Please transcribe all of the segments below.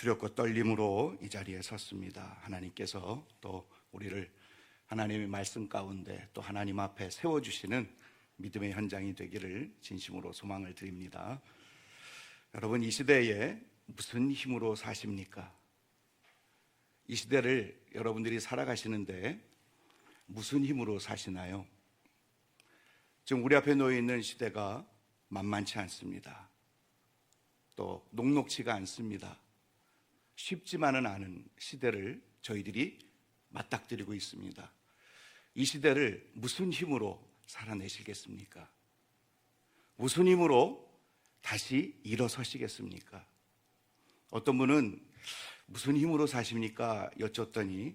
두렵고 떨림으로 이 자리에 섰습니다. 하나님께서 또 우리를 하나님의 말씀 가운데 또 하나님 앞에 세워주시는 믿음의 현장이 되기를 진심으로 소망을 드립니다. 여러분, 이 시대에 무슨 힘으로 사십니까? 이 시대를 여러분들이 살아가시는데 무슨 힘으로 사시나요? 지금 우리 앞에 놓여 있는 시대가 만만치 않습니다. 또 녹록치가 않습니다. 쉽지만은 않은 시대를 저희들이 맞닥뜨리고 있습니다. 이 시대를 무슨 힘으로 살아내시겠습니까? 무슨 힘으로 다시 일어서시겠습니까? 어떤 분은 무슨 힘으로 사십니까? 여쭸더니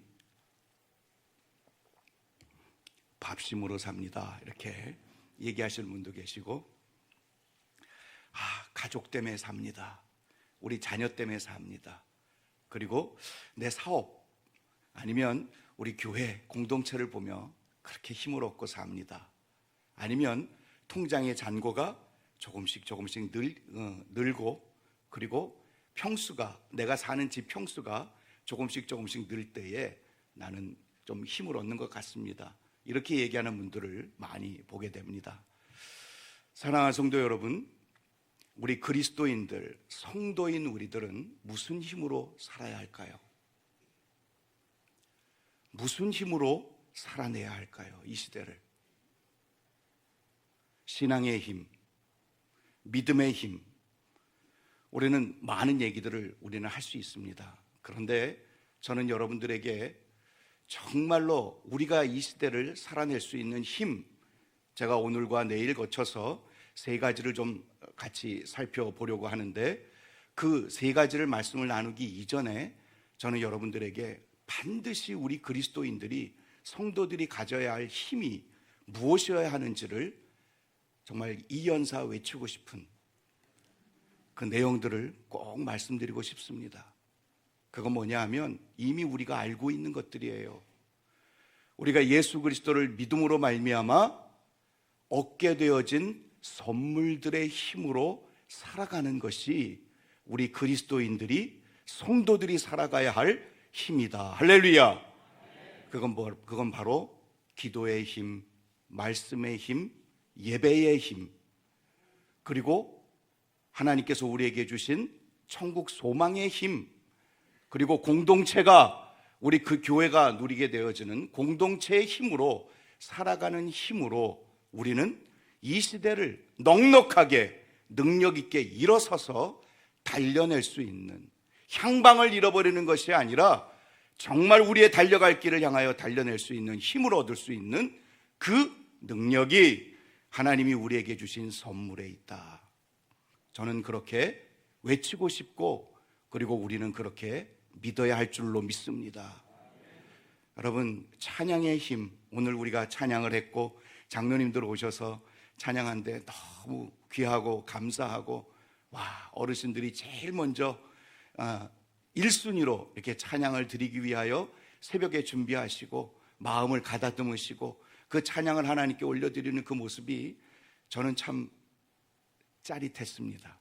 밥심으로 삽니다, 이렇게 얘기하시는 분도 계시고, 가족 때문에 삽니다, 우리 자녀 때문에 삽니다, 그리고 내 사업 아니면 우리 교회 공동체를 보며 그렇게 힘을 얻고 삽니다. 아니면 통장의 잔고가 조금씩 늘고, 그리고 평수가, 내가 사는 집 평수가 조금씩 늘 때에 나는 좀 힘을 얻는 것 같습니다, 이렇게 얘기하는 분들을 많이 보게 됩니다. 사랑하는 성도 여러분, 우리 그리스도인들, 성도인 우리들은 무슨 힘으로 살아야 할까요? 무슨 힘으로 살아내야 할까요? 이 시대를. 신앙의 힘, 믿음의 힘, 우리는 많은 얘기들을 우리는 할 수 있습니다. 그런데 저는 여러분들에게 정말로 우리가 이 시대를 살아낼 수 있는 힘, 제가 오늘과 내일 거쳐서 세 가지를 좀 같이 살펴보려고 하는데, 그 세 가지를 말씀을 나누기 이전에 저는 여러분들에게 반드시 우리 그리스도인들이, 성도들이 가져야 할 힘이 무엇이어야 하는지를 정말 이연사 외치고 싶은 그 내용들을 꼭 말씀드리고 싶습니다. 그건 뭐냐 하면 이미 우리가 알고 있는 것들이에요. 우리가 예수 그리스도를 믿음으로 말미암아 얻게 되어진 선물들의 힘으로 살아가는 것이 우리 그리스도인들이, 성도들이 살아가야 할 힘이다. 할렐루야. 그건 바로 기도의 힘, 말씀의 힘, 예배의 힘, 그리고 하나님께서 우리에게 주신 천국 소망의 힘, 그리고 공동체가, 우리 그 교회가 누리게 되어지는 공동체의 힘으로 살아가는 힘으로 우리는 이 시대를 넉넉하게 능력 있게 일어서서 달려낼 수 있는, 향방을 잃어버리는 것이 아니라 정말 우리의 달려갈 길을 향하여 달려낼 수 있는 힘을 얻을 수 있는 그 능력이 하나님이 우리에게 주신 선물에 있다. 저는 그렇게 외치고 싶고, 그리고 우리는 그렇게 믿어야 할 줄로 믿습니다. 여러분, 찬양의 힘, 오늘 우리가 찬양을 했고 장로님들 오셔서 찬양한데 너무 귀하고 감사하고, 어르신들이 제일 먼저 1순위로 이렇게 찬양을 드리기 위하여 새벽에 준비하시고 마음을 가다듬으시고 그 찬양을 하나님께 올려드리는 그 모습이 저는 참 짜릿했습니다.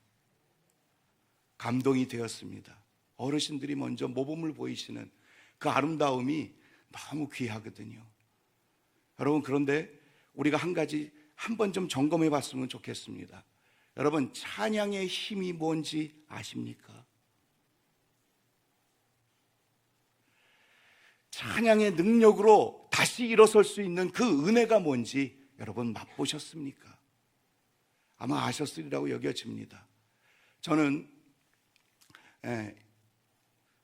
감동이 되었습니다. 어르신들이 먼저 모범을 보이시는 그 아름다움이 너무 귀하거든요. 여러분, 그런데 우리가 한 번 좀 점검해 봤으면 좋겠습니다. 여러분, 찬양의 힘이 뭔지 아십니까? 찬양의 능력으로 다시 일어설 수 있는 그 은혜가 뭔지 여러분 맛보셨습니까? 아마 아셨으리라고 여겨집니다. 저는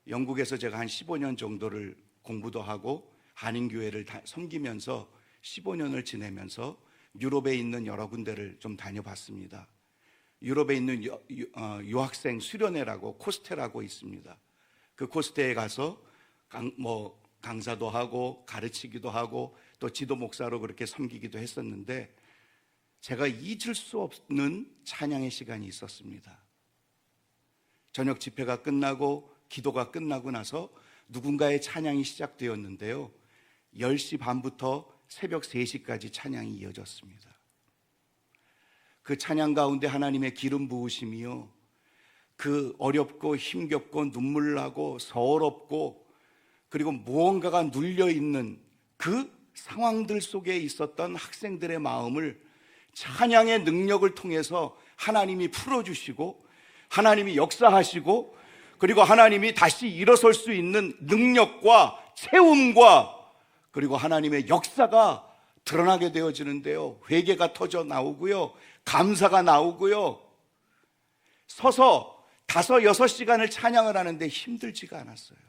영국에서 제가 한 15년 정도를 공부도 하고 한인교회를 섬기면서 15년을 지내면서 유럽에 있는 여러 군데를 좀 다녀봤습니다. 유럽에 있는 유학생 수련회라고, 코스테라고 있습니다. 그 코스테에 가서 강사도 하고 가르치기도 하고 또 지도 목사로 그렇게 섬기기도 했었는데, 제가 잊을 수 없는 찬양의 시간이 있었습니다. 저녁 집회가 끝나고 기도가 끝나고 나서 누군가의 찬양이 시작되었는데요, 10시 반부터 새벽 3시까지 찬양이 이어졌습니다. 그 찬양 가운데 하나님의 기름 부으심이요, 그 어렵고 힘겹고 눈물 나고 서럽고 그리고 무언가가 눌려있는 그 상황들 속에 있었던 학생들의 마음을 찬양의 능력을 통해서 하나님이 풀어주시고 하나님이 역사하시고 그리고 하나님이 다시 일어설 수 있는 능력과 채움과 그리고 하나님의 역사가 드러나게 되어지는데요. 회개가 터져 나오고요. 감사가 나오고요. 서서 5, 6시간을 찬양을 하는데 힘들지가 않았어요.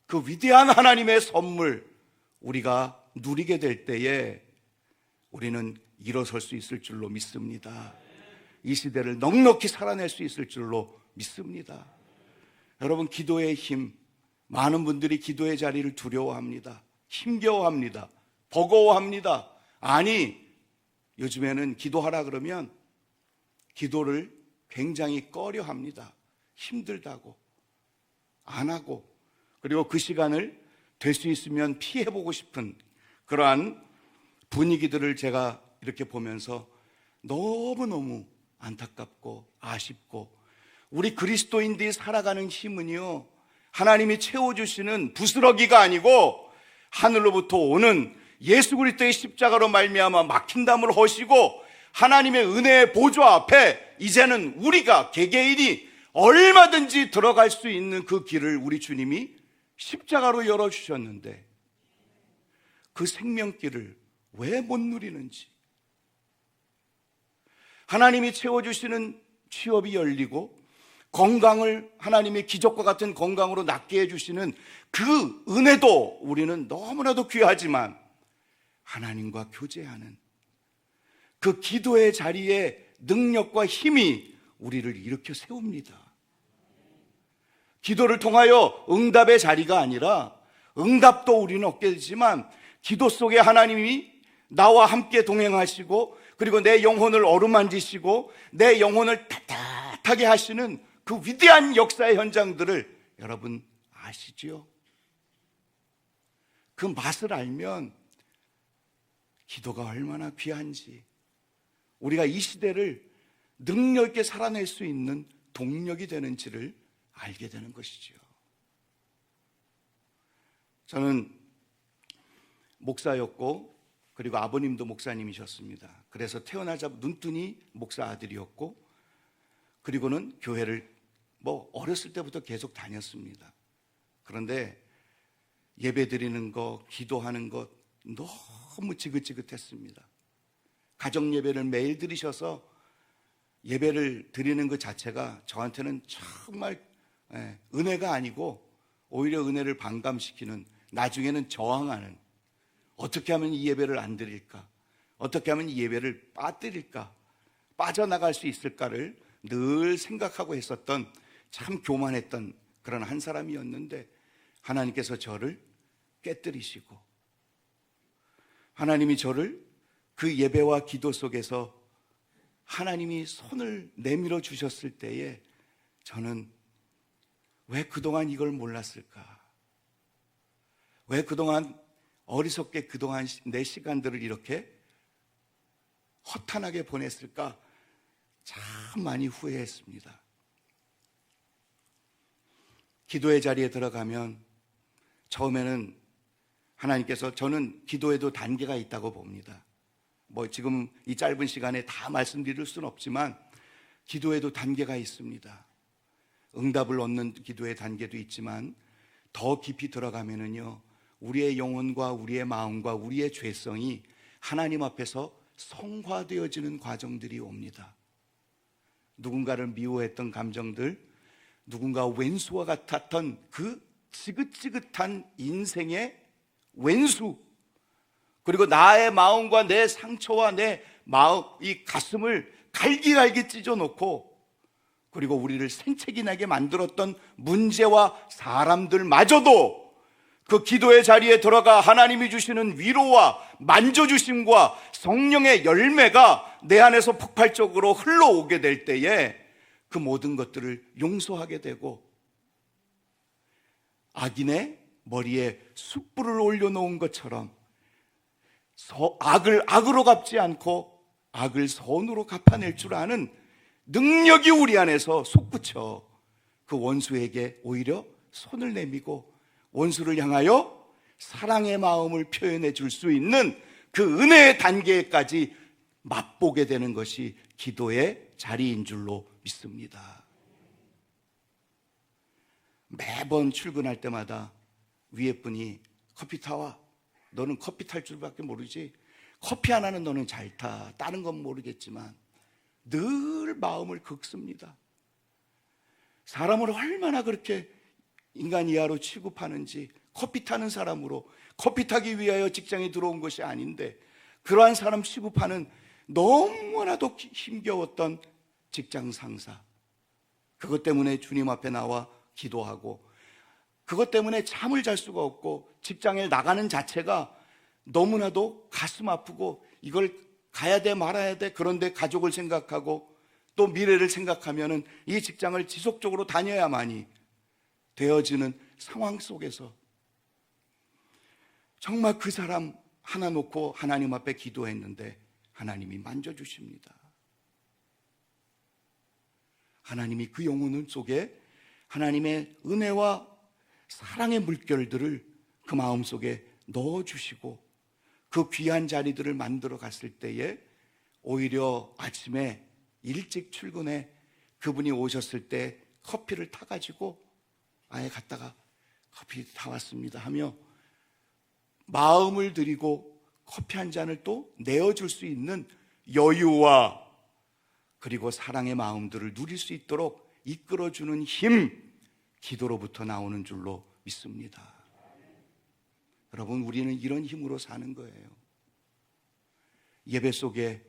그 위대한 하나님의 선물 우리가 누리게 될 때에 우리는 일어설 수 있을 줄로 믿습니다. 이 시대를 넉넉히 살아낼 수 있을 줄로 믿습니다. 여러분, 기도의 힘, 많은 분들이 기도의 자리를 두려워합니다. 힘겨워합니다. 버거워합니다. 아니, 요즘에는 기도하라 그러면 기도를 굉장히 꺼려합니다. 힘들다고 안 하고, 그리고 그 시간을 될 수 있으면 피해보고 싶은 그러한 분위기들을 제가 이렇게 보면서 너무너무 안타깝고 아쉽고, 우리 그리스도인들이 살아가는 힘은요, 하나님이 채워주시는 부스러기가 아니고 하늘로부터 오는 예수 그리스도의 십자가로 말미암아 막힌 담을 허시고 하나님의 은혜의 보좌 앞에 이제는 우리가 개개인이 얼마든지 들어갈 수 있는 그 길을 우리 주님이 십자가로 열어주셨는데 그 생명길을 왜 못 누리는지, 하나님이 채워주시는 취업이 열리고 건강을 하나님이 기적과 같은 건강으로 낫게 해주시는 그 은혜도 우리는 너무나도 귀하지만 하나님과 교제하는 그 기도의 자리에 능력과 힘이 우리를 일으켜 세웁니다. 기도를 통하여 응답의 자리가 아니라 응답도 우리는 얻게 되지만 기도 속에 하나님이 나와 함께 동행하시고 그리고 내 영혼을 어루만지시고 내 영혼을 따뜻하게 하시는 그 위대한 역사의 현장들을 여러분 아시죠? 그 맛을 알면 기도가 얼마나 귀한지, 우리가 이 시대를 능력 있게 살아낼 수 있는 동력이 되는지를 알게 되는 것이죠. 저는 목사였고 그리고 아버님도 목사님이셨습니다. 그래서 태어나자마자 눈뜨니 목사 아들이었고 그리고는 교회를 어렸을 때부터 계속 다녔습니다. 그런데 예배 드리는 것, 기도하는 것 너무 지긋지긋했습니다. 가정 예배를 매일 드리셔서 예배를 드리는 것 자체가 저한테는 정말 은혜가 아니고 오히려 은혜를 반감시키는, 나중에는 저항하는, 어떻게 하면 이 예배를 안 드릴까, 어떻게 하면 이 예배를 빠뜨릴까, 빠져나갈 수 있을까를 늘 생각하고 했었던, 참 교만했던 그런 한 사람이었는데 하나님께서 저를 깨뜨리시고 하나님이 저를 그 예배와 기도 속에서 하나님이 손을 내밀어 주셨을 때에 저는 왜 그동안 이걸 몰랐을까? 왜 그동안 어리석게 그동안 내 시간들을 이렇게 허탄하게 보냈을까? 참 많이 후회했습니다. 기도의 자리에 들어가면 처음에는 하나님께서, 저는 기도에도 단계가 있다고 봅니다. 지금 이 짧은 시간에 다 말씀드릴 수는 없지만 기도에도 단계가 있습니다. 응답을 얻는 기도의 단계도 있지만 더 깊이 들어가면은요, 우리의 영혼과 우리의 마음과 우리의 죄성이 하나님 앞에서 성화되어지는 과정들이 옵니다. 누군가를 미워했던 감정들, 누군가 왼수와 같았던 그 지긋지긋한 인생의 왼수, 그리고 나의 마음과 내 상처와 내 마음, 이 가슴을 갈기갈기 찢어놓고 그리고 우리를 생채기 나게 만들었던 문제와 사람들마저도 그 기도의 자리에 들어가 하나님이 주시는 위로와 만져주심과 성령의 열매가 내 안에서 폭발적으로 흘러오게 될 때에 그 모든 것들을 용서하게 되고, 악인의 머리에 숯불을 올려놓은 것처럼 악을 악으로 갚지 않고 악을 선으로 갚아낼 줄 아는 능력이 우리 안에서 솟구쳐 그 원수에게 오히려 손을 내미고 원수를 향하여 사랑의 마음을 표현해 줄 수 있는 그 은혜의 단계까지 맛보게 되는 것이 기도의 자리인 줄로 믿습니다. 매번 출근할 때마다 위에 분이 커피 타와. 너는 커피 탈 줄밖에 모르지. 커피 하나는 너는 잘 타. 다른 건 모르겠지만 늘 마음을 긁습니다. 사람을 얼마나 그렇게 인간 이하로 취급하는지, 커피 타는 사람으로, 커피 타기 위하여 직장에 들어온 것이 아닌데 그러한 사람 취급하는 너무나도 힘겨웠던 직장 상사, 그것 때문에 주님 앞에 나와 기도하고, 그것 때문에 잠을 잘 수가 없고 직장에 나가는 자체가 너무나도 가슴 아프고 이걸 가야 돼 말아야 돼. 그런데 가족을 생각하고 또 미래를 생각하면은 이 직장을 지속적으로 다녀야만이 되어지는 상황 속에서 정말 그 사람 하나 놓고 하나님 앞에 기도했는데 하나님이 만져주십니다. 하나님이 그 영혼 속에 하나님의 은혜와 사랑의 물결들을 그 마음속에 넣어주시고 그 귀한 자리들을 만들어 갔을 때에 오히려 아침에 일찍 출근해 그분이 오셨을 때 커피를 타가지고 아예 갔다가 커피 타왔습니다 하며 마음을 드리고 커피 한 잔을 또 내어줄 수 있는 여유와 그리고 사랑의 마음들을 누릴 수 있도록 이끌어주는 힘, 기도로부터 나오는 줄로 믿습니다. 여러분, 우리는 이런 힘으로 사는 거예요. 예배 속에,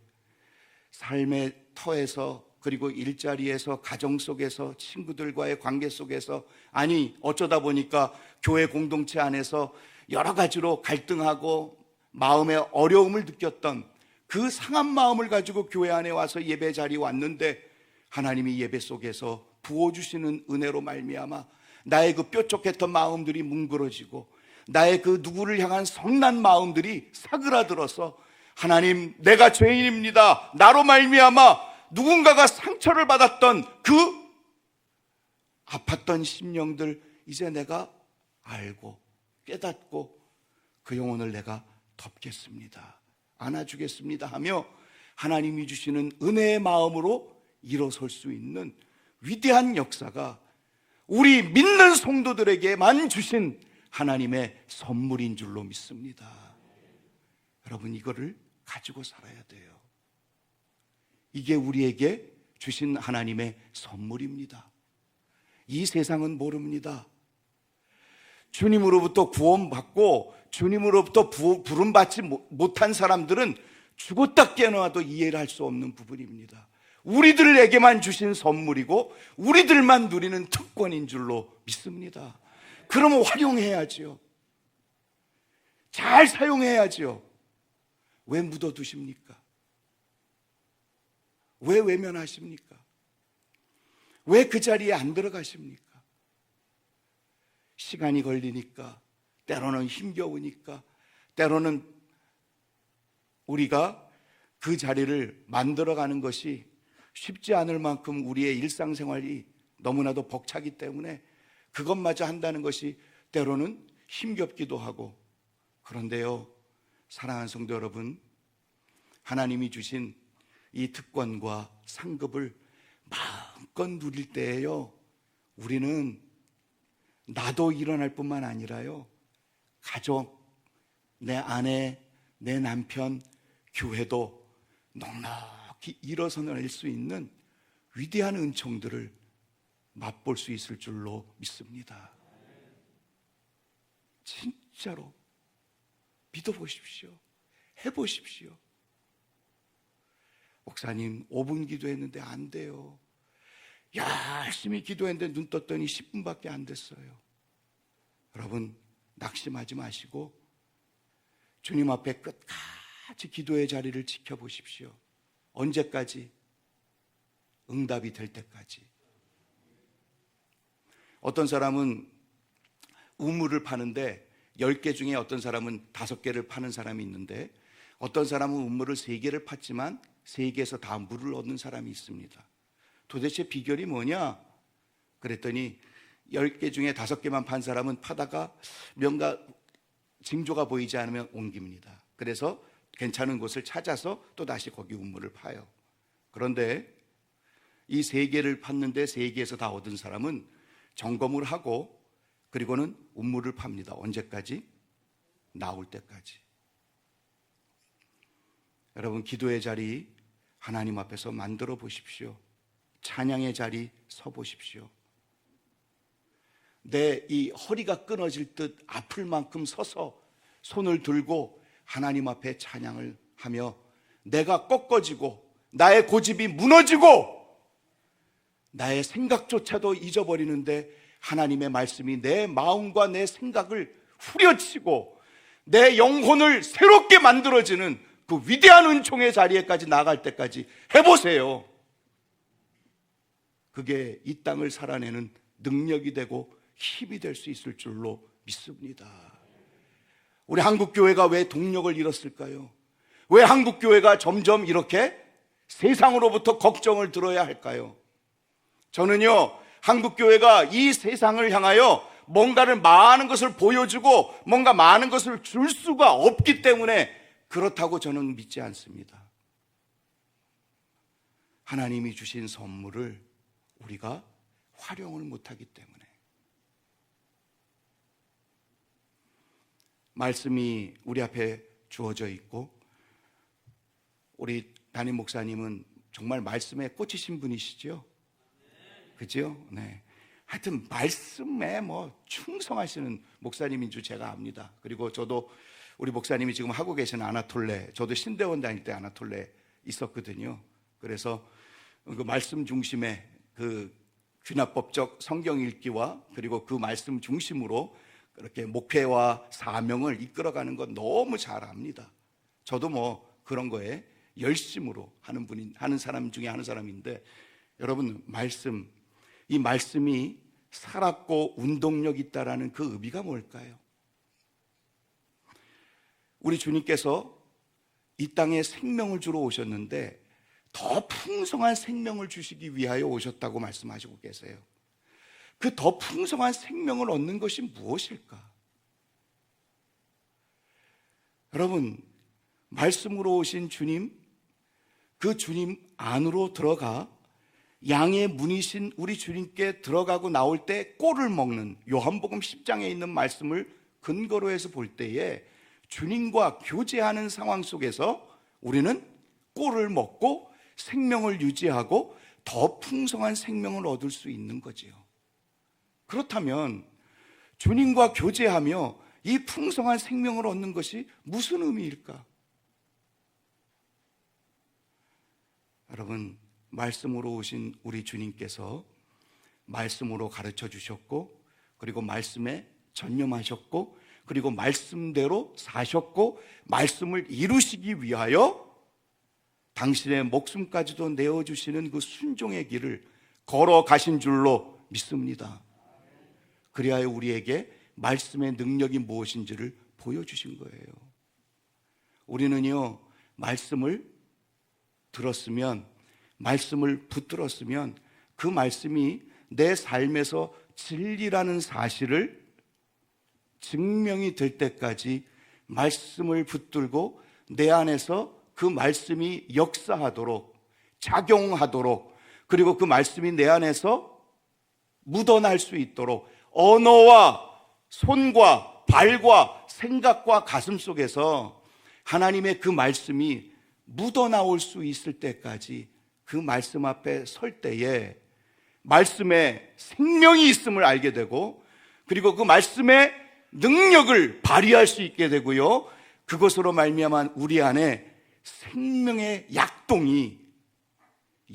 삶의 터에서, 그리고 일자리에서, 가정 속에서, 친구들과의 관계 속에서, 아니 어쩌다 보니까 교회 공동체 안에서 여러 가지로 갈등하고 마음의 어려움을 느꼈던 그 상한 마음을 가지고 교회 안에 와서 예배 자리에 왔는데 하나님이 예배 속에서 부어주시는 은혜로 말미암아 나의 그 뾰족했던 마음들이 뭉그러지고 나의 그 누구를 향한 성난 마음들이 사그라들어서 하나님, 내가 죄인입니다. 나로 말미암아 누군가가 상처를 받았던 그 아팠던 심령들 이제 내가 알고 깨닫고 그 영혼을 내가 덮겠습니다. 안아주겠습니다 하며 하나님이 주시는 은혜의 마음으로 일어설 수 있는 위대한 역사가 우리 믿는 성도들에게만 주신 하나님의 선물인 줄로 믿습니다. 여러분, 이거를 가지고 살아야 돼요. 이게 우리에게 주신 하나님의 선물입니다. 이 세상은 모릅니다. 주님으로부터 구원받고 주님으로부터 부름받지 못한 사람들은 죽었다 깨어나도 이해를 할 수 없는 부분입니다. 우리들에게만 주신 선물이고 우리들만 누리는 특권인 줄로 믿습니다. 그러면 활용해야지요. 잘 사용해야지요. 왜 묻어두십니까? 왜 외면하십니까? 왜 그 자리에 안 들어가십니까? 시간이 걸리니까, 때로는 힘겨우니까, 때로는 우리가 그 자리를 만들어가는 것이 쉽지 않을 만큼 우리의 일상생활이 너무나도 벅차기 때문에 그것마저 한다는 것이 때로는 힘겹기도 하고, 그런데요, 사랑하는 성도 여러분, 하나님이 주신 이 특권과 상급을 마음껏 누릴 때에요, 우리는 나도 일어날 뿐만 아니라요, 가족, 내 아내, 내 남편, 교회도 넉넉히 일어서낼 수 있는 위대한 은총들을 맛볼 수 있을 줄로 믿습니다. 진짜로 믿어보십시오. 해보십시오. 목사님 5분 기도했는데 안 돼요. 열심히 기도했는데 눈 떴더니 10분밖에 안 됐어요. 여러분, 낙심하지 마시고 주님 앞에 끝까지 기도의 자리를 지켜보십시오. 언제까지? 응답이 될 때까지. 어떤 사람은 우물을 파는데 10개 중에 어떤 사람은 5개를 파는 사람이 있는데, 어떤 사람은 우물을 3개를 팠지만 3개에서 다 물을 얻는 사람이 있습니다. 도대체 비결이 뭐냐? 그랬더니 10개 중에 5개만 판 사람은 파다가 뭔가 징조가 보이지 않으면 옮깁니다. 그래서 괜찮은 곳을 찾아서 또다시 거기 우물을 파요. 그런데 이 3개를 팠는데 3개에서 다 얻은 사람은 점검을 하고 그리고는 우물을 팝니다. 언제까지? 나올 때까지. 여러분, 기도의 자리 하나님 앞에서 만들어 보십시오. 찬양의 자리 서 보십시오. 내 이 허리가 끊어질 듯 아플 만큼 서서 손을 들고 하나님 앞에 찬양을 하며 내가 꺾어지고 나의 고집이 무너지고 나의 생각조차도 잊어버리는데 하나님의 말씀이 내 마음과 내 생각을 후려치고 내 영혼을 새롭게 만들어지는 그 위대한 은총의 자리에까지 나갈 때까지 해보세요. 그게 이 땅을 살아내는 능력이 되고 힘이 될 수 있을 줄로 믿습니다. 우리 한국교회가 왜 동력을 잃었을까요? 왜 한국교회가 점점 이렇게 세상으로부터 걱정을 들어야 할까요? 저는요, 한국교회가 이 세상을 향하여 뭔가를 많은 것을 보여주고 뭔가 많은 것을 줄 수가 없기 때문에 그렇다고 저는 믿지 않습니다. 하나님이 주신 선물을 우리가 활용을 못하기 때문에. 말씀이 우리 앞에 주어져 있고 우리 담임 목사님은 정말 말씀에 꽂히신 분이시죠? 그죠? 네. 하여튼 말씀에 충성하시는 목사님인 줄 제가 압니다. 그리고 저도 우리 목사님이 지금 하고 계신 아나톨레, 저도 신대원 다닐 때 아나톨레 있었거든요. 그래서 그 말씀 중심의 그 귀납법적 성경 읽기와 그리고 그 말씀 중심으로 그렇게 목회와 사명을 이끌어가는 건 너무 잘 압니다. 저도 그런 거에 열심으로 하는 사람 중에 하는 사람인데, 여러분, 이 말씀이 살았고 운동력 있다라는 그 의미가 뭘까요? 우리 주님께서 이 땅에 생명을 주러 오셨는데 더 풍성한 생명을 주시기 위하여 오셨다고 말씀하시고 계세요. 그 더 풍성한 생명을 얻는 것이 무엇일까? 여러분, 말씀으로 오신 주님, 그 주님 안으로 들어가 양의 문이신 우리 주님께 들어가고 나올 때 꼴을 먹는 요한복음 10장에 있는 말씀을 근거로 해서 볼 때에 주님과 교제하는 상황 속에서 우리는 꼴을 먹고 생명을 유지하고 더 풍성한 생명을 얻을 수 있는 거지요. 그렇다면 주님과 교제하며 이 풍성한 생명을 얻는 것이 무슨 의미일까? 여러분, 말씀으로 오신 우리 주님께서 말씀으로 가르쳐 주셨고 그리고 말씀에 전념하셨고 그리고 말씀대로 사셨고 말씀을 이루시기 위하여 당신의 목숨까지도 내어주시는 그 순종의 길을 걸어가신 줄로 믿습니다. 그리하여 우리에게 말씀의 능력이 무엇인지를 보여주신 거예요. 우리는요, 말씀을 들었으면, 말씀을 붙들었으면 그 말씀이 내 삶에서 진리라는 사실을 증명이 될 때까지 말씀을 붙들고 내 안에서 그 말씀이 역사하도록, 작용하도록, 그리고 그 말씀이 내 안에서 묻어날 수 있도록 언어와 손과 발과 생각과 가슴 속에서 하나님의 그 말씀이 묻어나올 수 있을 때까지 그 말씀 앞에 설 때에 말씀에 생명이 있음을 알게 되고 그리고 그 말씀의 능력을 발휘할 수 있게 되고요, 그것으로 말미암아 우리 안에 생명의 약동이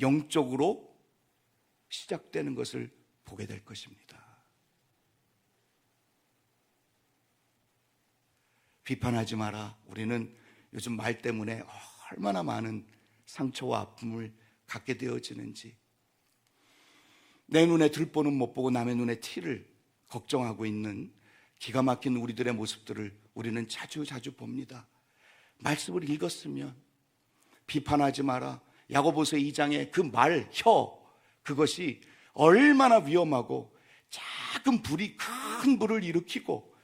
영적으로 시작되는 것을 보게 될 것입니다. 비판하지 마라. 우리는 요즘 말 때문에 얼마나 많은 상처와 아픔을 갖게 되어지는지, 내 눈에 들보는 못 보고 남의 눈에 티를 걱정하고 있는 기가 막힌 우리들의 모습들을 우리는 자주 봅니다. 말씀을 읽었으면 비판하지 마라. 야고보서 2장에 그 말, 그것이 얼마나 위험하고 작은 불이 큰 불을 일으키고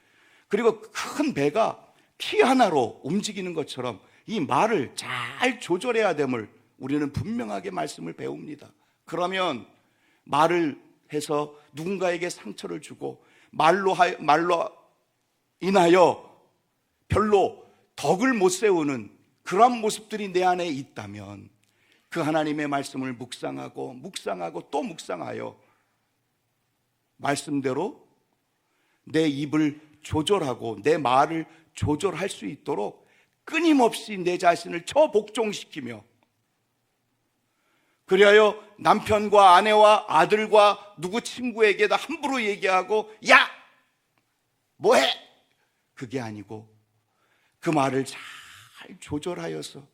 그리고 큰 배가 피 하나로 움직이는 것처럼 이 말을 잘 조절해야 됨을 우리는 분명하게 말씀을 배웁니다. 그러면 말을 해서 누군가에게 상처를 주고 말로 인하여 별로 덕을 못 세우는 그런 모습들이 내 안에 있다면 그 하나님의 말씀을 묵상하고 또 묵상하여 말씀대로 내 입을 조절하고 내 말을 조절할 수 있도록 끊임없이 내 자신을 저복종시키며 그리하여 남편과 아내와 아들과 누구 친구에게도 함부로 얘기하고 야! 뭐해? 그게 아니고 그 말을 잘 조절하여서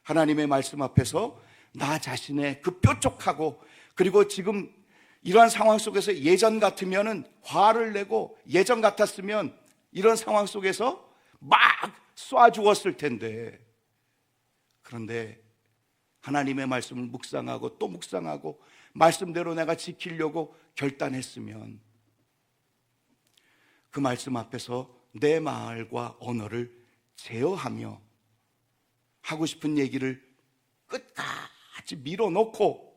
하나님의 말씀 앞에서 나 자신의 그 뾰족하고 그리고 지금 이러한 상황 속에서 예전 같으면은 화를 내고 예전 같았으면 이런 상황 속에서 막 쏴주었을 텐데 그런데 하나님의 말씀을 묵상하고 또 묵상하고 말씀대로 내가 지키려고 결단했으면 그 말씀 앞에서 내 말과 언어를 제어하며 하고 싶은 얘기를 끝까지 밀어놓고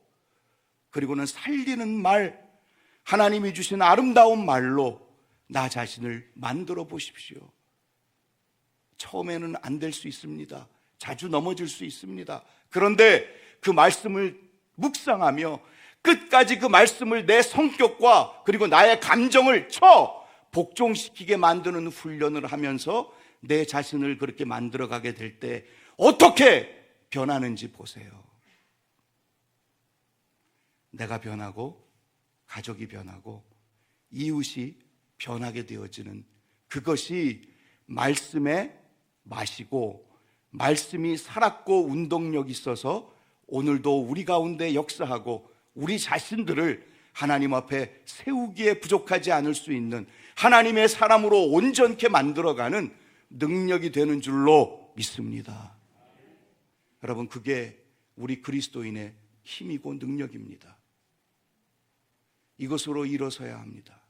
그리고는 살리는 말, 하나님이 주신 아름다운 말로 나 자신을 만들어 보십시오. 처음에는 안 될 수 있습니다. 자주 넘어질 수 있습니다. 그런데 그 말씀을 묵상하며 끝까지 그 말씀을 내 성격과 그리고 나의 감정을 복종시키게 만드는 훈련을 하면서 내 자신을 그렇게 만들어가게 될 때 어떻게 변하는지 보세요. 내가 변하고 가족이 변하고 이웃이 변하게 되어지는 그것이 말씀의 맛이고 말씀이 살았고 운동력이 있어서 오늘도 우리 가운데 역사하고 우리 자신들을 하나님 앞에 세우기에 부족하지 않을 수 있는 하나님의 사람으로 온전케 만들어가는 능력이 되는 줄로 믿습니다. 여러분, 그게 우리 그리스도인의 힘이고 능력입니다. 이것으로 일어서야 합니다.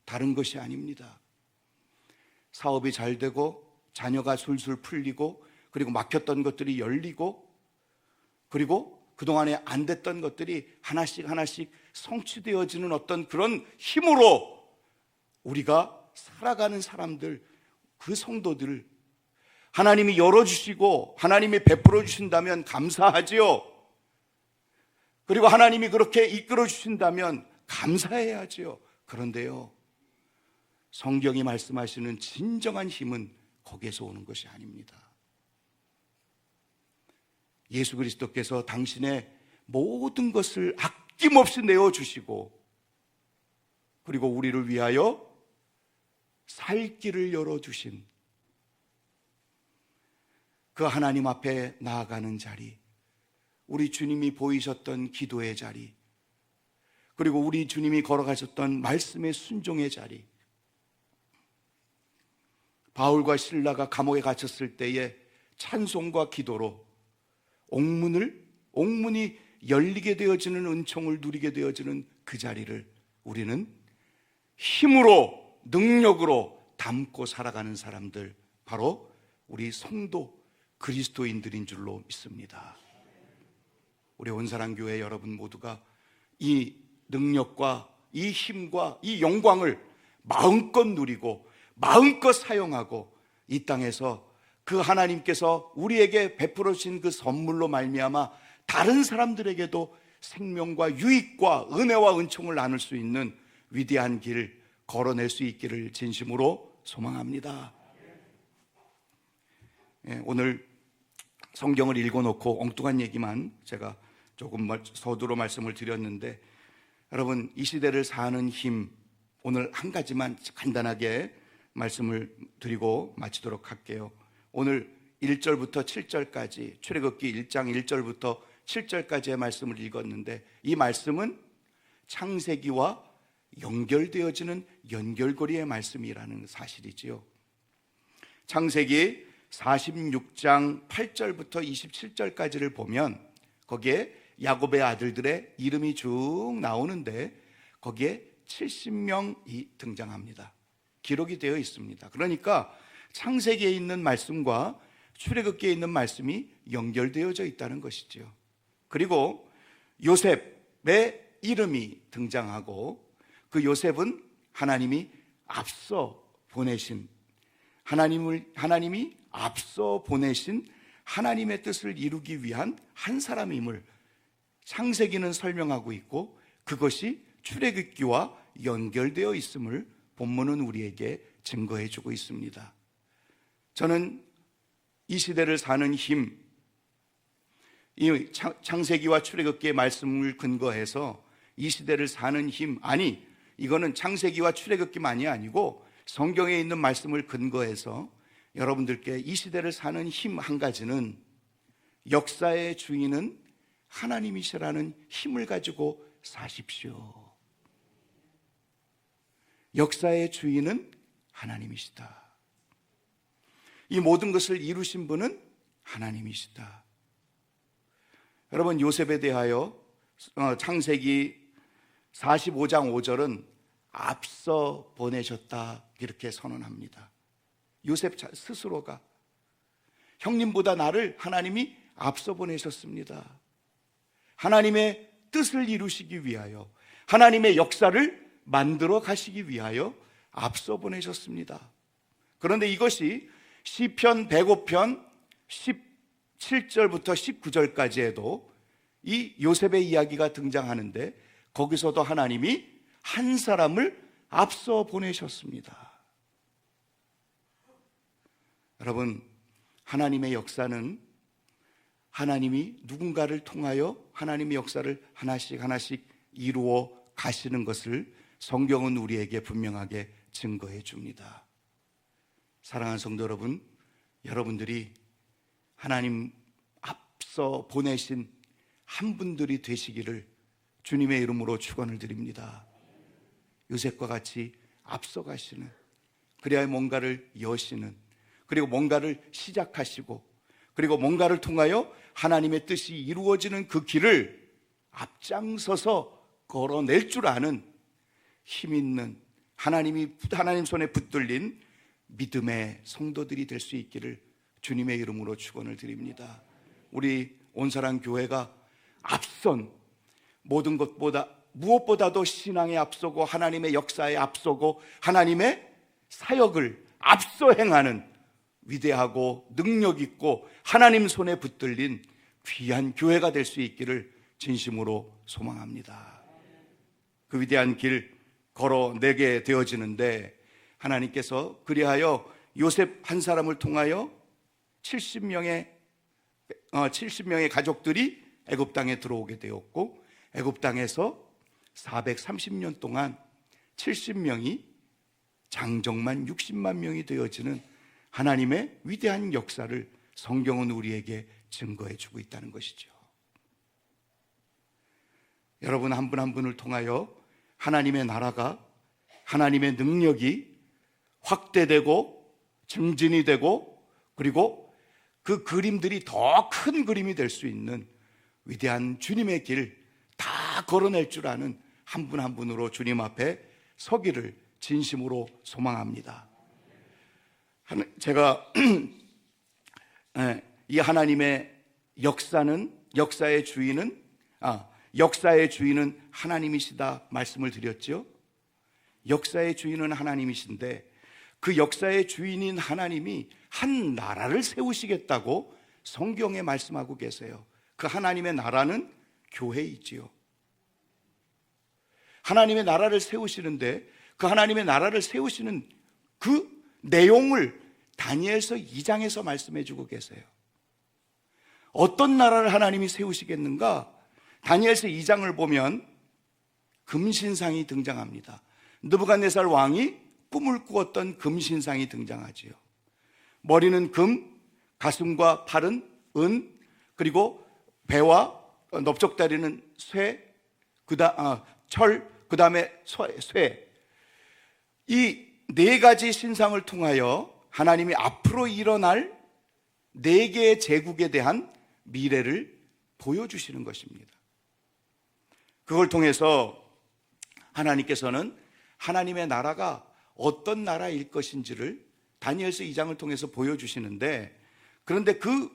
다른 것이 아닙니다. 사업이 잘 되고 자녀가 술술 풀리고 그리고 막혔던 것들이 열리고 그리고 그동안에 안 됐던 것들이 하나씩 성취되어지는 어떤 그런 힘으로 우리가 살아가는 사람들, 그 성도들 하나님이 열어주시고 하나님이 베풀어 주신다면 감사하지요. 그리고 하나님이 그렇게 이끌어 주신다면 감사해야지요. 그런데요, 성경이 말씀하시는 진정한 힘은 거기에서 오는 것이 아닙니다. 예수 그리스도께서 당신의 모든 것을 아낌없이 내어주시고 그리고 우리를 위하여 살 길을 열어주신 그 하나님 앞에 나아가는 자리, 우리 주님이 보이셨던 기도의 자리, 그리고 우리 주님이 걸어가셨던 말씀의 순종의 자리, 바울과 실라가 감옥에 갇혔을 때에 찬송과 기도로 옥문이 열리게 되어지는 은총을 누리게 되어지는 그 자리를 우리는 힘으로 능력으로 담고 살아가는 사람들, 바로 우리 성도 그리스도인들인 줄로 믿습니다. 우리 온사랑교회 여러분 모두가 이 능력과 이 힘과 이 영광을 마음껏 누리고 마음껏 사용하고 이 땅에서 그 하나님께서 우리에게 베풀어 주신 그 선물로 말미암아 다른 사람들에게도 생명과 유익과 은혜와 은총을 나눌 수 있는 위대한 길 걸어낼 수 있기를 진심으로 소망합니다. 오늘 성경을 읽어놓고 엉뚱한 얘기만 제가 조금 서두로 말씀을 드렸는데, 여러분, 이 시대를 사는 힘, 오늘 한 가지만 간단하게 말씀을 드리고 마치도록 할게요. 오늘 1절부터 7절까지 출애굽기 1장 1절부터 7절까지의 말씀을 읽었는데, 이 말씀은 창세기와 연결되어지는 연결고리의 말씀이라는 사실이지요. 창세기 46장 8절부터 27절까지를 보면 거기에 야곱의 아들들의 이름이 쭉 나오는데 거기에 70명이 등장합니다. 기록이 되어 있습니다. 그러니까 창세기에 있는 말씀과 출애굽기에 있는 말씀이 연결되어져 있다는 것이죠. 그리고 요셉의 이름이 등장하고, 그 요셉은 하나님이 앞서 보내신 하나님이 앞서 보내신 하나님의 뜻을 이루기 위한 한 사람임을 창세기는 설명하고 있고, 그것이 출애굽기와 연결되어 있음을 본문은 우리에게 증거해 주고 있습니다. 저는 이 시대를 사는 힘, 이 창세기와 출애굽기의 말씀을 근거해서 이 시대를 사는 힘, 아니 이거는 창세기와 출애굽기만이 아니고 성경에 있는 말씀을 근거해서 여러분들께 이 시대를 사는 힘 한 가지는 역사의 주인은 하나님이시라는 힘을 가지고 사십시오. 역사의 주인은 하나님이시다. 이 모든 것을 이루신 분은 하나님이시다. 여러분, 요셉에 대하여 창세기 45장 5절은 앞서 보내셨다 이렇게 선언합니다. 요셉 스스로가 형님보다 나를 하나님이 앞서 보내셨습니다. 하나님의 뜻을 이루시기 위하여, 하나님의 역사를 만들어 가시기 위하여 앞서 보내셨습니다. 그런데 이것이 시편 105편 17절부터 19절까지에도 이 요셉의 이야기가 등장하는데 거기서도 하나님이 한 사람을 앞서 보내셨습니다. 여러분, 하나님의 역사는 하나님이 누군가를 통하여 하나님의 역사를 하나씩 이루어 가시는 것을 성경은 우리에게 분명하게 증거해 줍니다. 사랑하는 성도 여러분, 여러분들이 하나님 앞서 보내신 한 분들이 되시기를 주님의 이름으로 축원을 드립니다. 요셉과 같이 앞서 가시는, 그래야 뭔가를 여시는, 그리고 뭔가를 시작하시고, 그리고 뭔가를 통하여 하나님의 뜻이 이루어지는 그 길을 앞장서서 걸어낼 줄 아는 힘 있는, 하나님 손에 붙들린 믿음의 성도들이 될 수 있기를 주님의 이름으로 축원을 드립니다. 우리 온사랑 교회가 앞선 모든 것보다, 무엇보다도 신앙에 앞서고 하나님의 역사에 앞서고 하나님의 사역을 앞서 행하는 위대하고 능력 있고 하나님 손에 붙들린 귀한 교회가 될 수 있기를 진심으로 소망합니다. 그 위대한 길 걸어내게 되어지는데 하나님께서 그리하여 요셉 한 사람을 통하여 70명의 가족들이 애굽 땅에 들어오게 되었고, 애굽 땅에서 430년 동안 70명이 장정만 60만 명이 되어지는 하나님의 위대한 역사를 성경은 우리에게 증거해 주고 있다는 것이죠. 여러분 한 분 한 분을 통하여 하나님의 나라가, 하나님의 능력이 확대되고 증진이 되고, 그리고 그 그림들이 더 큰 그림이 될 수 있는 위대한 주님의 길 다 걸어낼 줄 아는 한 분 한 분으로 주님 앞에 서기를 진심으로 소망합니다. 제가 이 하나님의 역사의 주인은 하나님이시다 말씀을 드렸죠. 역사의 주인은 하나님이신데 그 역사의 주인인 하나님이 한 나라를 세우시겠다고 성경에 말씀하고 계세요. 그 하나님의 나라는 교회이지요. 하나님의 나라를 세우시는데 그 하나님의 나라를 세우시는 그 내용을 다니엘서 2장에서 말씀해 주고 계세요. 어떤 나라를 하나님이 세우시겠는가? 다니엘서 2장을 보면 금신상이 등장합니다. 느부갓네살 왕이 꿈을 꾸었던 금신상이 등장하지요. 머리는 금, 가슴과 팔은 은, 그리고 배와 넓적다리는 철, 그 다음에 쇠. 이 네 가지 신상을 통하여 하나님이 앞으로 일어날 네 개의 제국에 대한 미래를 보여주시는 것입니다. 그걸 통해서 하나님께서는 하나님의 나라가 어떤 나라일 것인지를 다니엘서 2장을 통해서 보여주시는데, 그런데 그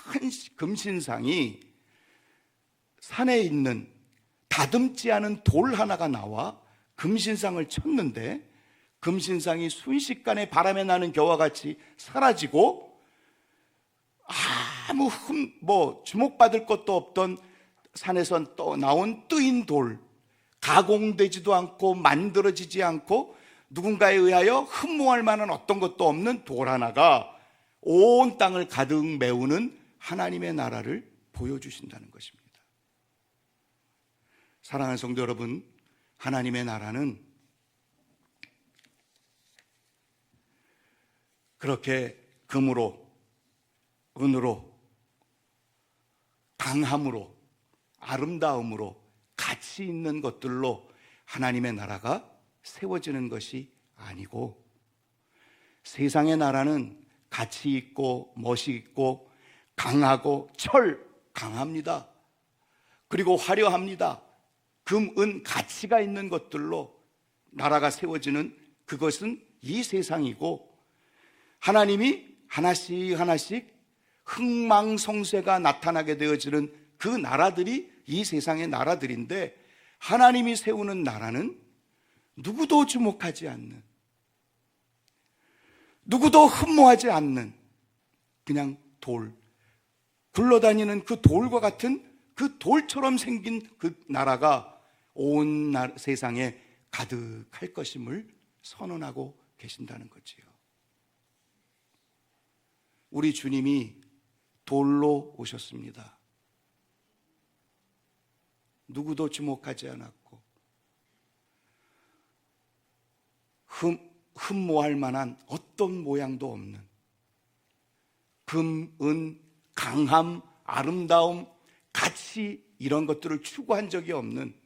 큰 금신상이 산에 있는 다듬지 않은 돌 하나가 나와 금신상을 쳤는데, 금신상이 순식간에 바람에 나는 겨와 같이 사라지고, 아무 주목받을 것도 없던 산에서 또 나온 뜨인 돌, 가공되지도 않고 만들어지지 않고 누군가에 의하여 흠모할 만한 어떤 것도 없는 돌 하나가 온 땅을 가득 메우는 하나님의 나라를 보여주신다는 것입니다. 사랑하는 성도 여러분, 하나님의 나라는 그렇게 금으로, 은으로, 강함으로, 아름다움으로, 가치 있는 것들로 하나님의 나라가 세워지는 것이 아니고, 세상의 나라는 가치 있고 멋이 있고 강하고 강합니다. 그리고 화려합니다. 금, 은, 가치가 있는 것들로 나라가 세워지는 그것은 이 세상이고, 하나님이 하나씩 흥망성쇠가 나타나게 되어지는 그 나라들이 이 세상의 나라들인데, 하나님이 세우는 나라는 누구도 주목하지 않는, 누구도 흠모하지 않는 그냥 돌, 굴러다니는 그 돌과 같은 그 돌처럼 생긴 그 나라가 온 세상에 가득할 것임을 선언하고 계신다는 거지요. 우리 주님이 돌로 오셨습니다. 누구도 주목하지 않았고 흠모할 만한 어떤 모양도 없는, 금, 은, 강함, 아름다움, 가치 이런 것들을 추구한 적이 없는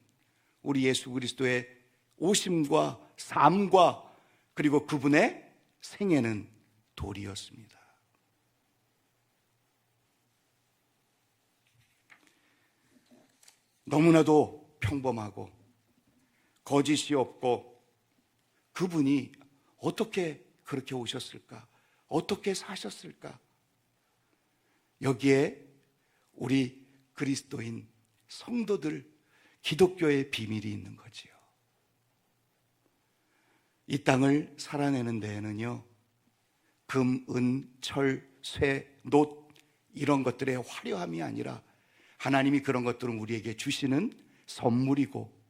우리 예수 그리스도의 오심과 삶과 그리고 그분의 생애는 돌이었습니다. 너무나도 평범하고 거짓이 없고, 그분이 어떻게 그렇게 오셨을까? 어떻게 사셨을까? 여기에 우리 그리스도인 성도들, 기독교의 비밀이 있는 거지요. 이 땅을 살아내는 데에는요, 금, 은, 철, 쇠, 놋 이런 것들의 화려함이 아니라 하나님이 그런 것들은 우리에게 주시는 선물이고,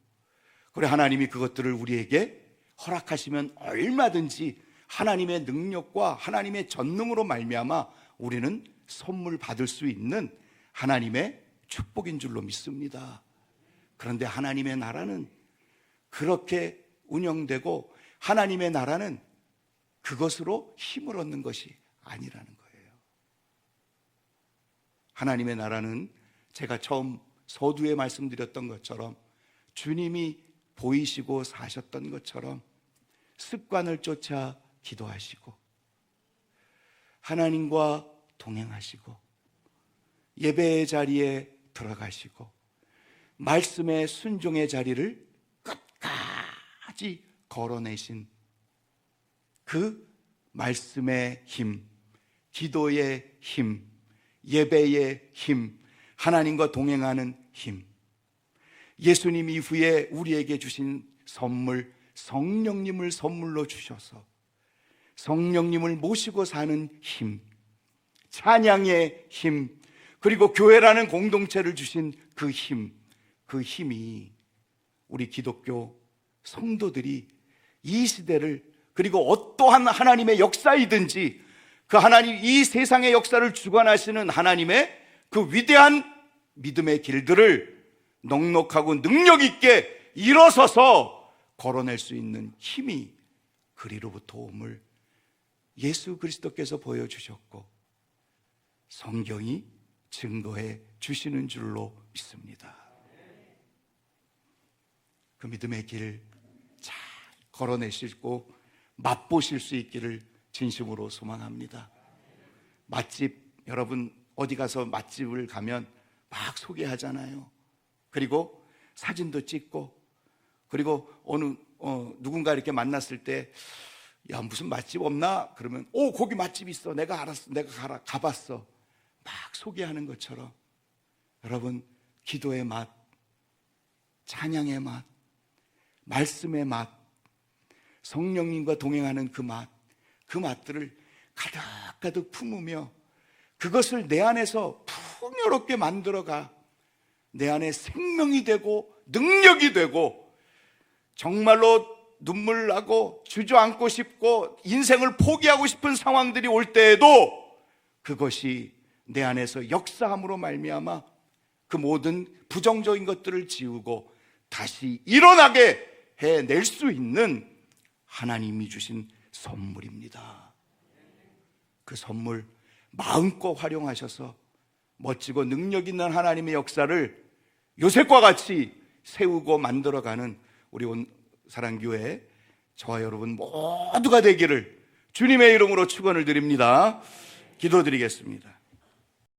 그래 하나님이 그것들을 우리에게 허락하시면 얼마든지 하나님의 능력과 하나님의 전능으로 말미암아 우리는 선물 받을 수 있는 하나님의 축복인 줄로 믿습니다. 그런데 하나님의 나라는 그렇게 운영되고, 하나님의 나라는 그것으로 힘을 얻는 것이 아니라는 거예요. 하나님의 나라는 제가 처음 서두에 말씀드렸던 것처럼 주님이 보이시고 사셨던 것처럼 습관을 쫓아 기도하시고, 하나님과 동행하시고, 예배의 자리에 들어가시고, 말씀의 순종의 자리를 끝까지 걸어내신 그 말씀의 힘, 기도의 힘, 예배의 힘, 하나님과 동행하는 힘, 예수님 이후에 우리에게 주신 선물 성령님을 선물로 주셔서 성령님을 모시고 사는 힘, 찬양의 힘, 그리고 교회라는 공동체를 주신 그 힘, 그 힘이 우리 기독교 성도들이 이 시대를, 그리고 어떠한 하나님의 역사이든지 그 하나님, 이 세상의 역사를 주관하시는 하나님의 그 위대한 믿음의 길들을 넉넉하고 능력 있게 일어서서 걸어낼 수 있는 힘이 그리로부터 옴을 예수 그리스도께서 보여주셨고 성경이 증거해 주시는 줄로 믿습니다. 그 믿음의 길 잘 걸어내시고 맛보실 수 있기를 진심으로 소망합니다. 맛집, 여러분 어디 가서 맛집을 가면 막 소개하잖아요. 그리고 사진도 찍고, 그리고 누군가 이렇게 만났을 때 야, 무슨 맛집 없나? 그러면 거기 맛집 있어. 내가 알았어. 내가 가봤어. 막 소개하는 것처럼 여러분, 기도의 맛, 찬양의 맛, 말씀의 맛, 성령님과 동행하는 그 맛, 그 맛들을 가득가득 품으며 그것을 내 안에서 풍요롭게 만들어가 내 안에 생명이 되고 능력이 되고 정말로 눈물 나고 주저앉고 싶고 인생을 포기하고 싶은 상황들이 올 때에도 그것이 내 안에서 역사함으로 말미암아 그 모든 부정적인 것들을 지우고 다시 일어나게 해낼 수 있는 하나님이 주신 선물입니다. 그 선물 마음껏 활용하셔서 멋지고 능력 있는 하나님의 역사를 요셉과 같이 세우고 만들어가는 우리 온사랑교회 저와 여러분 모두가 되기를 주님의 이름으로 축원을 드립니다. 기도드리겠습니다.